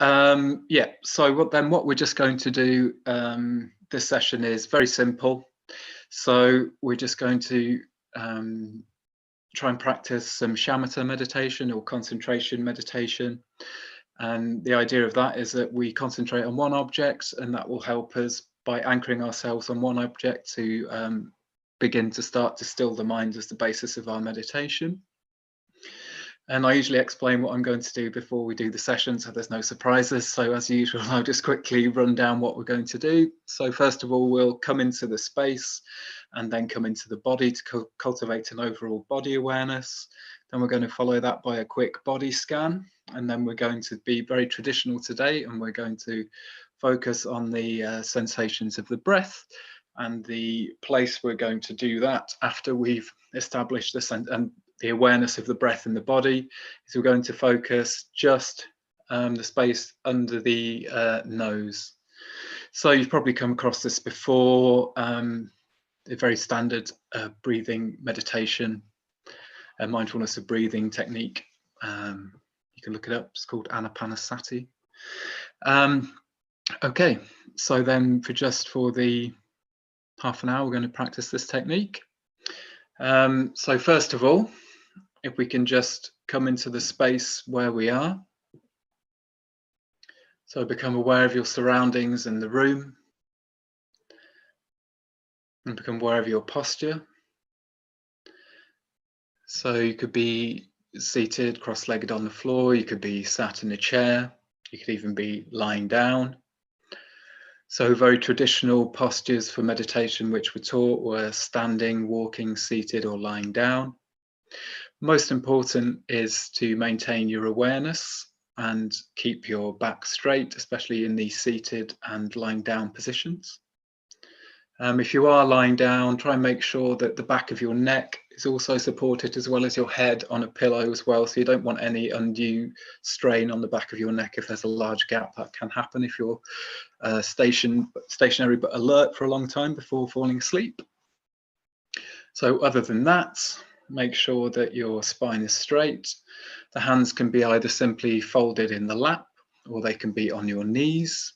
Yeah, so what we're just going to do this session is very simple. So we're just going to um, try and practice some shamatha meditation or concentration meditation. And the idea of that is that we concentrate on one object, and that will help us by anchoring ourselves on one object to begin to start to still the mind as the basis of our meditation. And I usually explain what I'm going to do before we do the session, so there's no surprises. So as usual, I'll just quickly run down what we're going to do. So first of all, we'll come into the space and then come into the body to cultivate an overall body awareness. Then we're going to follow that by a quick body scan. And then we're going to be very traditional today, and we're going to focus on the sensations of the breath. And the place we're going to do that after we've established this and the awareness of the breath in the body is we're going to focus just the space under the nose. So you've probably come across this before, a very standard breathing meditation, a mindfulness of breathing technique. You can look it up, it's called Anapanasati. Okay, so then for the half an hour, we're going to practice this technique. So first of all, if we can just come into the space where we are. So become aware of your surroundings in the room and become aware of your posture. So you could be seated, cross-legged on the floor, you could be sat in a chair, you could even be lying down. So very traditional postures for meditation which were taught were standing, walking, seated or lying down. Most important is to maintain your awareness and keep your back straight, especially in the seated and lying down positions. If you are lying down, try and make sure that the back of your neck is also supported as well as your head on a pillow as well. So you don't want any undue strain on the back of your neck. If there's a large gap, that can happen if you're stationary but alert for a long time before falling asleep. So other than that, make sure that your spine is straight. The hands can be either simply folded in the lap, or they can be on your knees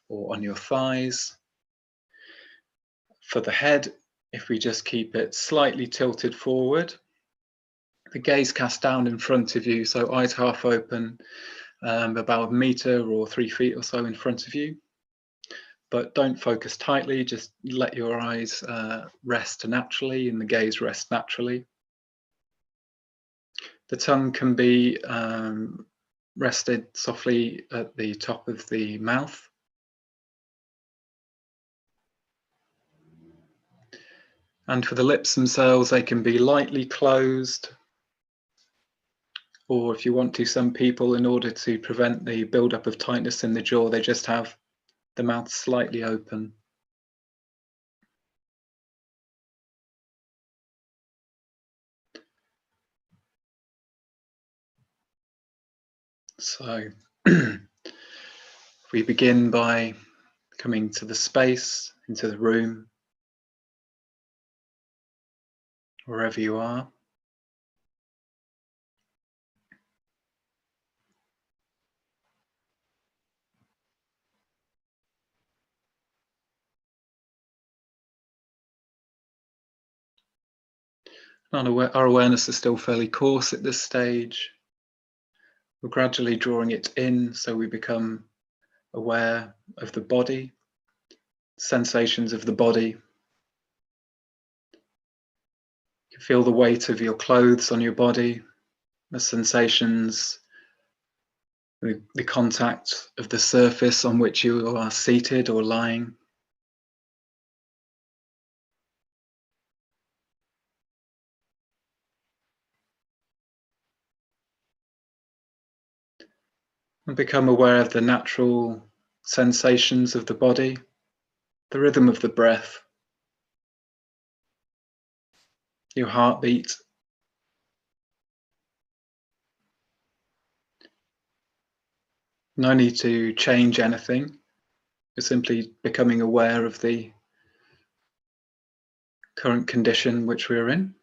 or on your thighs. For the head, if we just keep it slightly tilted forward, the gaze cast down in front of you, so eyes half open, about 1 meter or 3 feet or so in front of you. But don't focus tightly, just let your eyes rest naturally and the gaze rest naturally. The tongue can be rested softly at the top of the mouth. And for the lips themselves, they can be lightly closed. Or if you want to, some people, in order to prevent the buildup of tightness in the jaw, they just have the mouth slightly open. So we begin by coming to the space, into the room, wherever you are. Our awareness is still fairly coarse at this stage. We're gradually drawing it in, so we become aware of the body, sensations of the body. You feel the weight of your clothes on your body, the sensations, the contact of the surface on which you are seated or lying. And become aware of the natural sensations of the body, the rhythm of the breath, your heartbeat. No need to change anything. You're simply becoming aware of the current condition which we're in.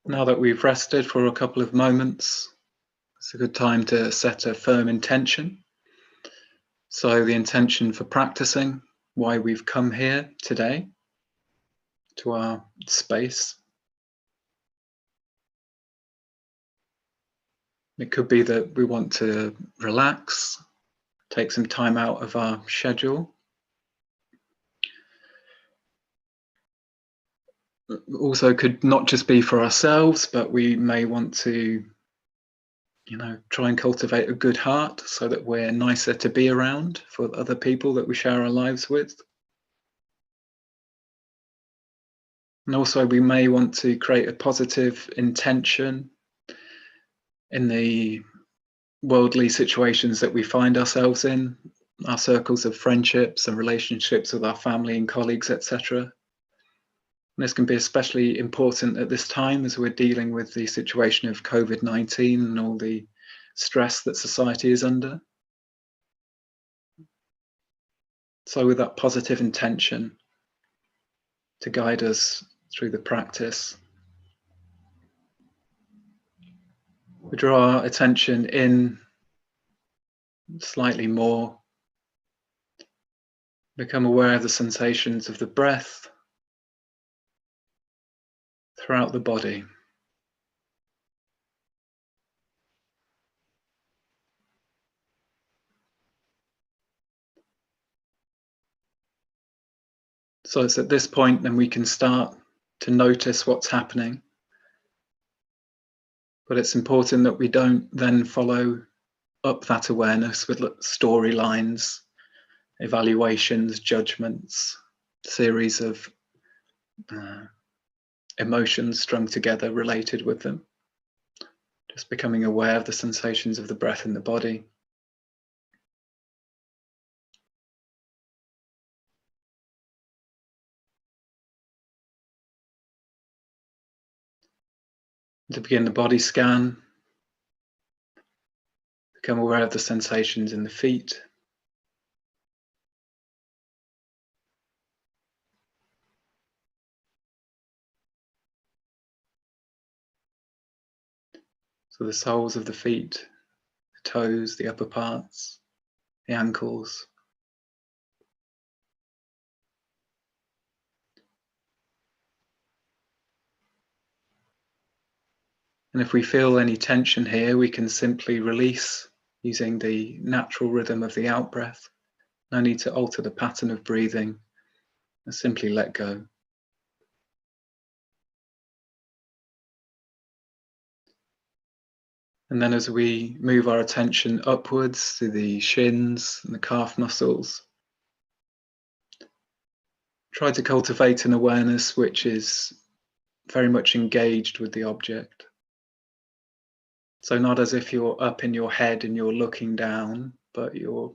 Now that we've rested for a couple of moments, it's a good time to set a firm intention. So the intention for practicing, why we've come here today to our space. It could be that we want to relax, take some time out of our schedule. Also could not just be for ourselves, but we may want to try and cultivate a good heart so that we're nicer to be around for other people that we share our lives with. And also we may want to create a positive intention in the worldly situations that we find ourselves in, our circles of friendships and relationships with our family and colleagues, etc. This can be especially important at this time as we're dealing with the situation of COVID-19 and all the stress that society is under. So with that positive intention to guide us through the practice, we draw our attention in slightly more, become aware of the sensations of the breath throughout the body. So it's at this point then we can start to notice what's happening. But it's important that we don't then follow up that awareness with storylines, evaluations, judgments, series of emotions strung together related with them. Just becoming aware of the sensations of the breath in the body. To begin the body scan, become aware of the sensations in the feet. So the soles of the feet, the toes, the upper parts, the ankles. And if we feel any tension here, we can simply release using the natural rhythm of the out-breath. No need to alter the pattern of breathing, and simply let go. And then as we move our attention upwards to the shins and the calf muscles, try to cultivate an awareness which is very much engaged with the object. So not as if you're up in your head and you're looking down, but you've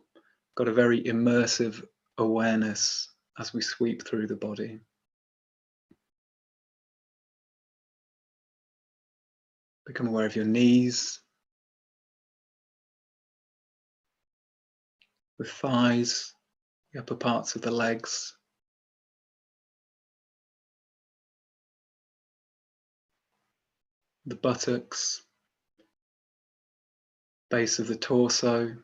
got a very immersive awareness as we sweep through the body. Become aware of your knees, the thighs, the upper parts of the legs, the buttocks, base of the torso,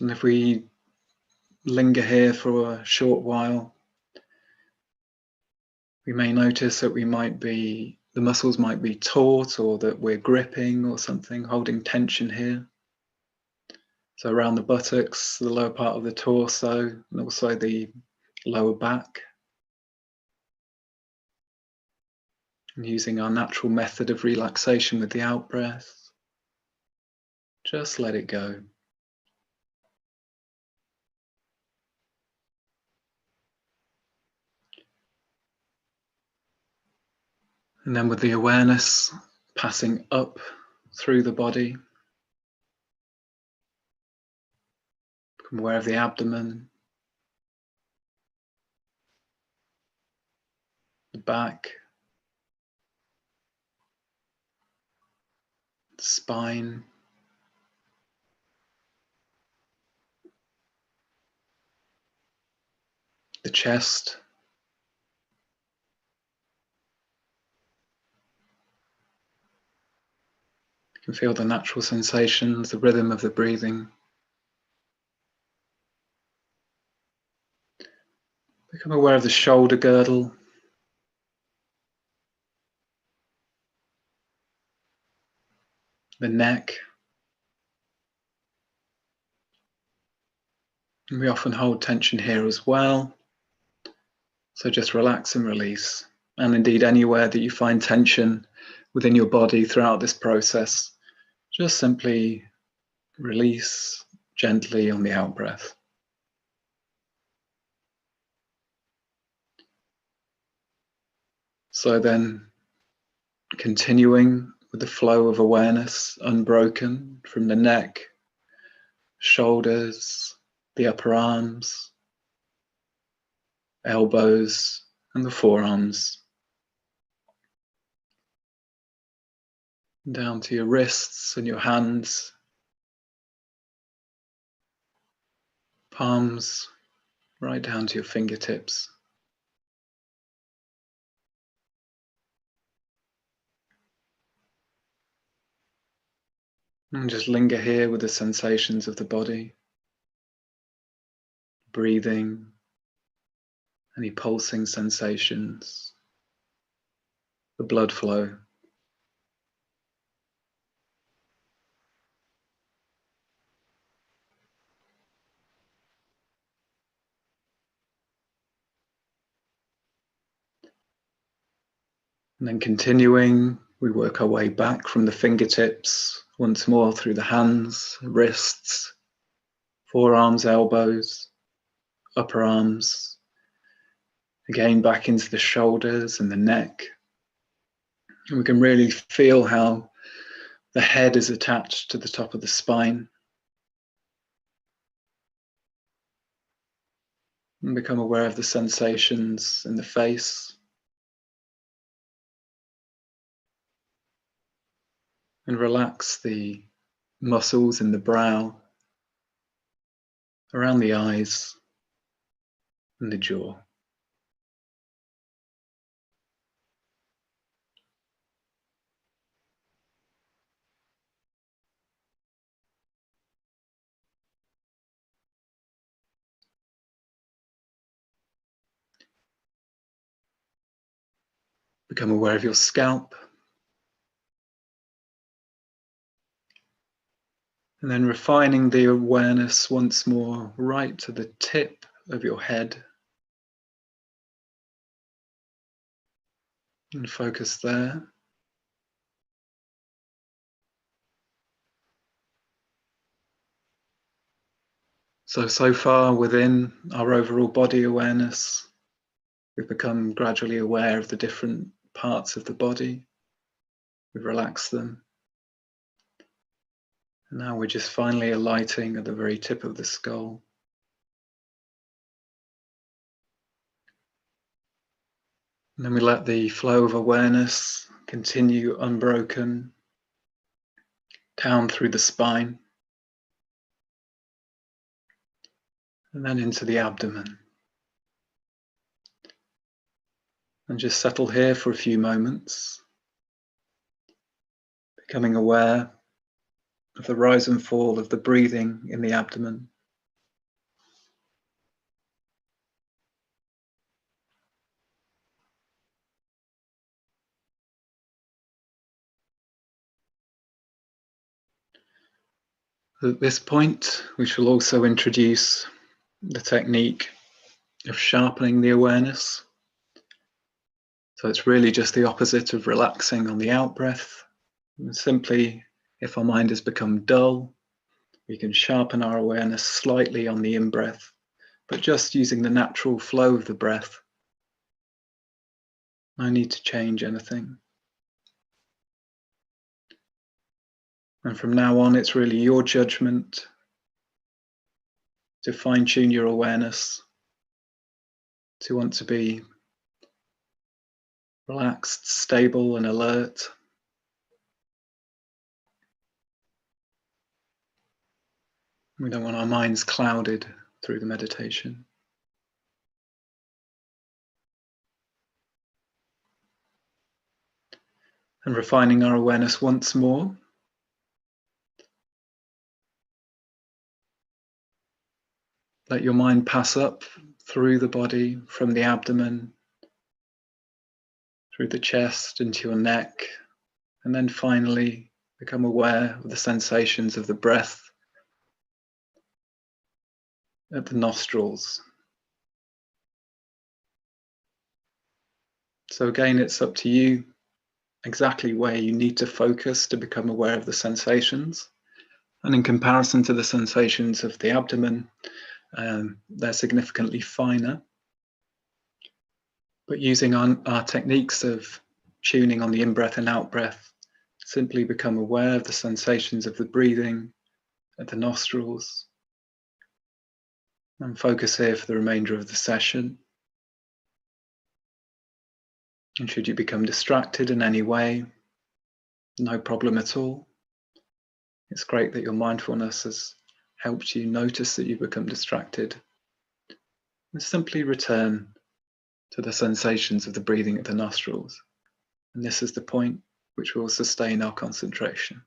and if we linger here for a short while, we may notice that the muscles might be taut, or that we're gripping or something, holding tension here. So around the buttocks, the lower part of the torso, and also the lower back. And using our natural method of relaxation with the out-breath, just let it go. And then with the awareness passing up through the body, become aware of the abdomen, the back, the spine, the chest, You can feel the natural sensations, the rhythm of the breathing. Become aware of the shoulder girdle, the neck. And we often hold tension here as well. So just relax and release. And indeed, anywhere that you find tension within your body throughout this process, just simply release gently on the out breath. So then, continuing with the flow of awareness, unbroken from the neck, shoulders, the upper arms, elbows, and the forearms, down to your wrists and your hands, palms, right down to your fingertips. And just linger here with the sensations of the body, breathing, any pulsing sensations, the blood flow. And then continuing, we work our way back from the fingertips, once more through the hands, wrists, forearms, elbows, upper arms, again back into the shoulders and the neck. And we can really feel how the head is attached to the top of the spine. And become aware of the sensations in the face. And relax the muscles in the brow, around the eyes and the jaw. Become aware of your scalp. And then refining the awareness once more right to the tip of your head. And focus there. So far within our overall body awareness, we've become gradually aware of the different parts of the body. We've relaxed them. And now we're just finally alighting at the very tip of the skull. And then we let the flow of awareness continue unbroken down through the spine and then into the abdomen. And just settle here for a few moments, becoming aware of the rise and fall of the breathing in the abdomen. At this point, we shall also introduce the technique of sharpening the awareness. So it's really just the opposite of relaxing on the out breath. And simply, if our mind has become dull, we can sharpen our awareness slightly on the in breath, but just using the natural flow of the breath. No need to change anything. And from now on, it's really your judgment to fine-tune your awareness, to want to be relaxed, stable, and alert. We don't want our minds clouded through the meditation. And refining our awareness once more let your mind pass up through the body, from the abdomen, through the chest, into your neck, and then finally become aware of the sensations of the breath at the nostrils. So again, it's up to you exactly where you need to focus to become aware of the sensations. And in comparison to the sensations of the abdomen, they're significantly finer. But using our techniques of tuning on the in-breath and out-breath, simply become aware of the sensations of the breathing at the nostrils, and focus here for the remainder of the session. And should you become distracted in any way, no problem at all. It's great that your mindfulness has helped you notice that you become distracted, and simply return to the sensations of the breathing at the nostrils. And this is the point which will sustain our concentration.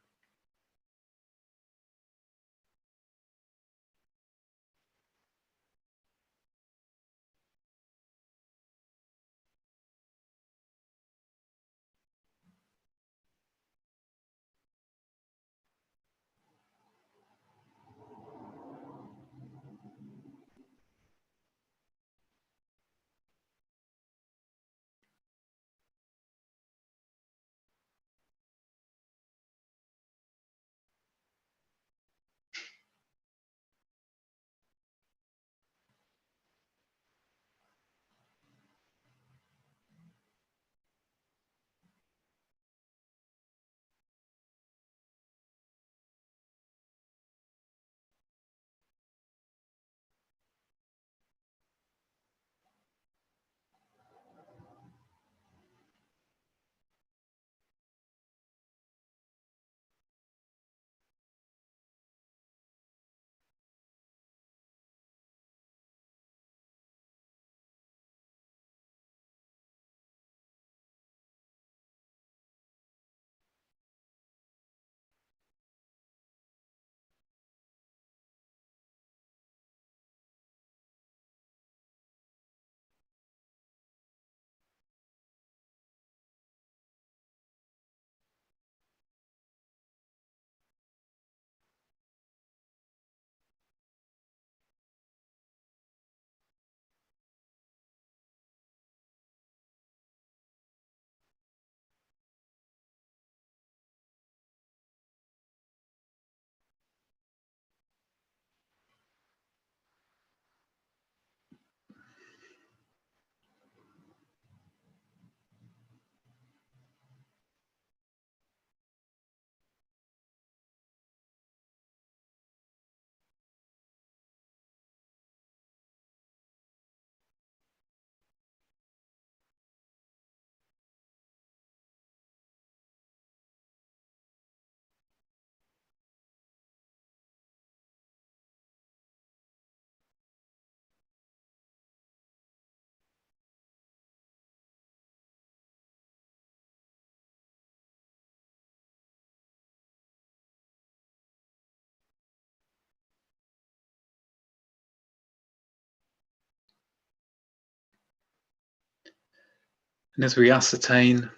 And as we ascertain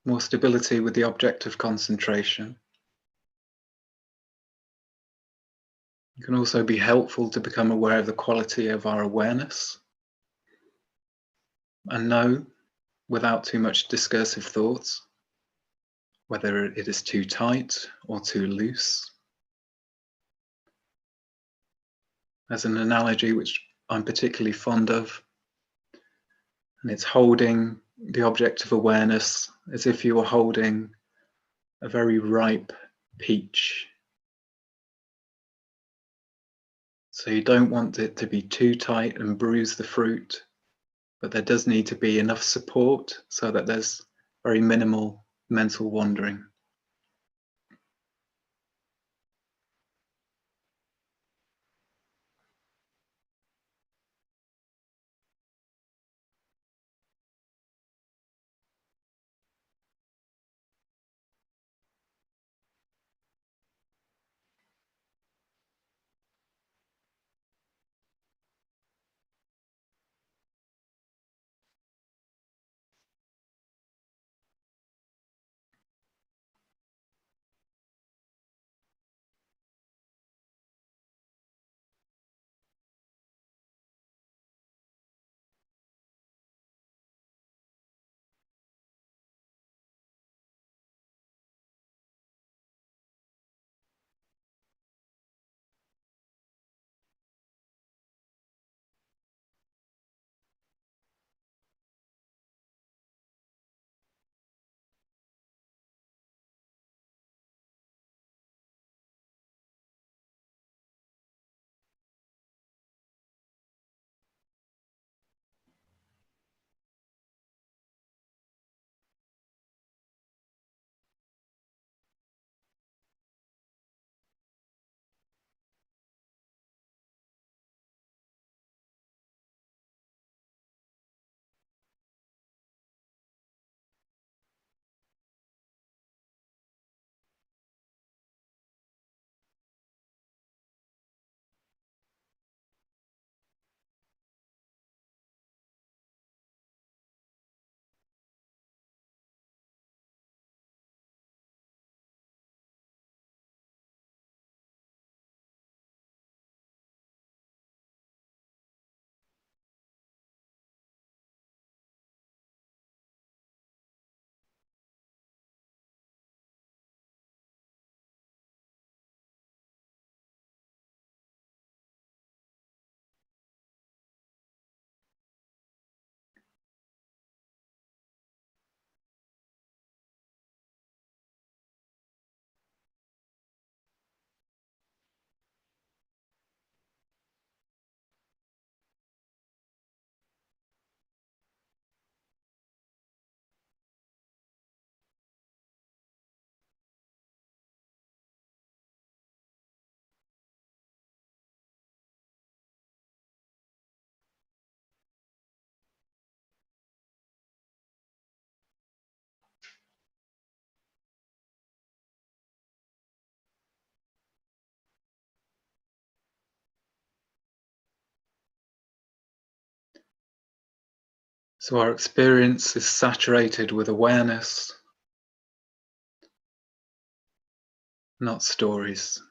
more stability with the object of concentration, it can also be helpful to become aware of the quality of our awareness and know, without too much discursive thoughts, whether it is too tight or too loose. As an analogy which I'm particularly fond of, and it's holding the object of awareness as if you were holding a very ripe peach. So you don't want it to be too tight and bruise the fruit, but there does need to be enough support so that there's very minimal mental wandering. So our experience is saturated with awareness, not stories.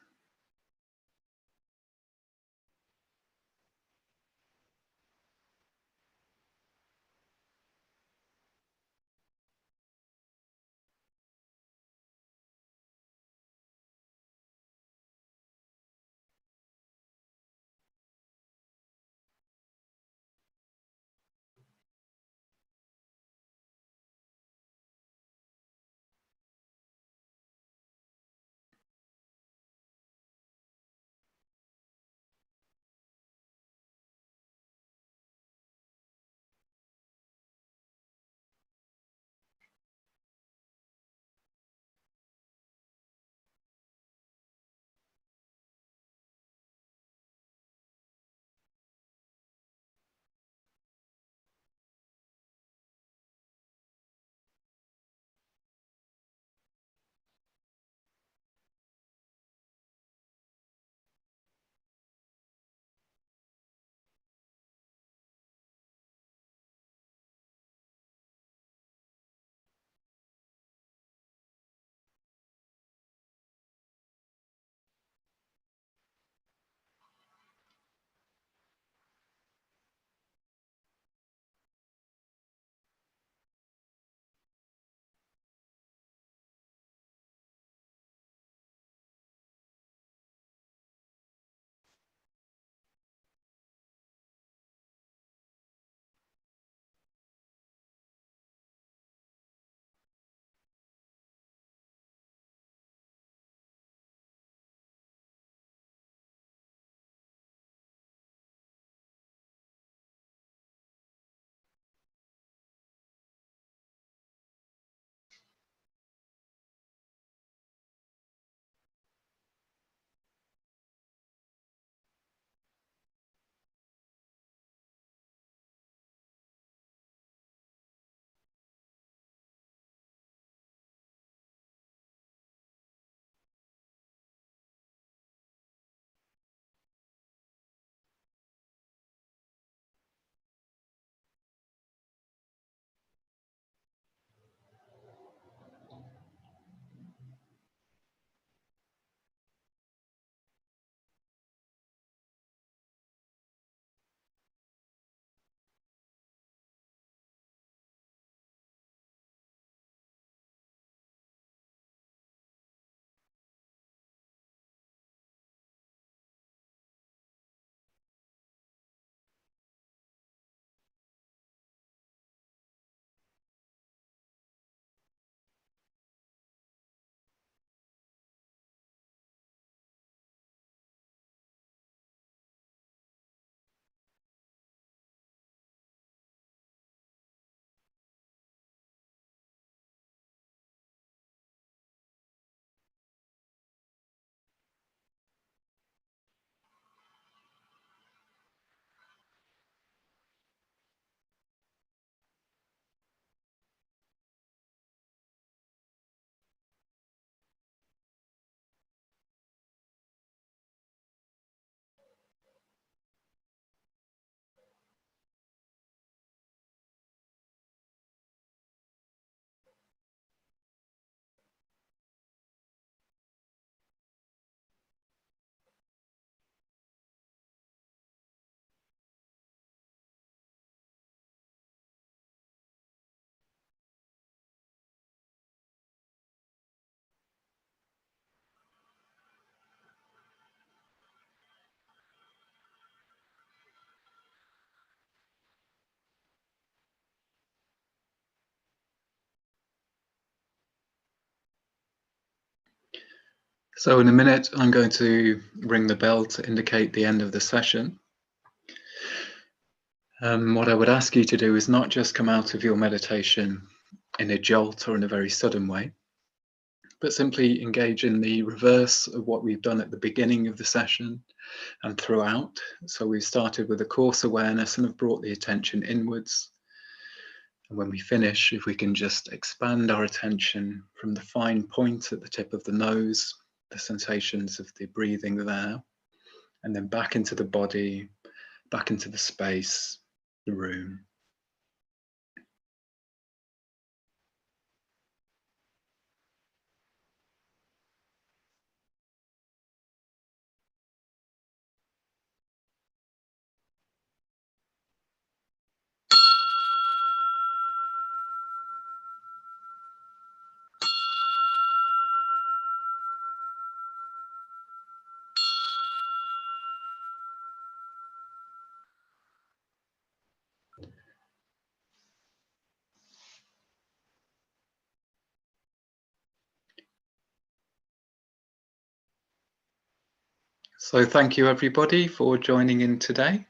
So in a minute, I'm going to ring the bell to indicate the end of the session. What I would ask you to do is not just come out of your meditation in a jolt or in a very sudden way, but simply engage in the reverse of what we've done at the beginning of the session and throughout. So we've started with a coarse awareness and have brought the attention inwards. And when we finish, if we can just expand our attention from the fine point at the tip of the nose, the sensations of the breathing there, and then back into the body, back into the space, the room. So thank you everybody for joining in today.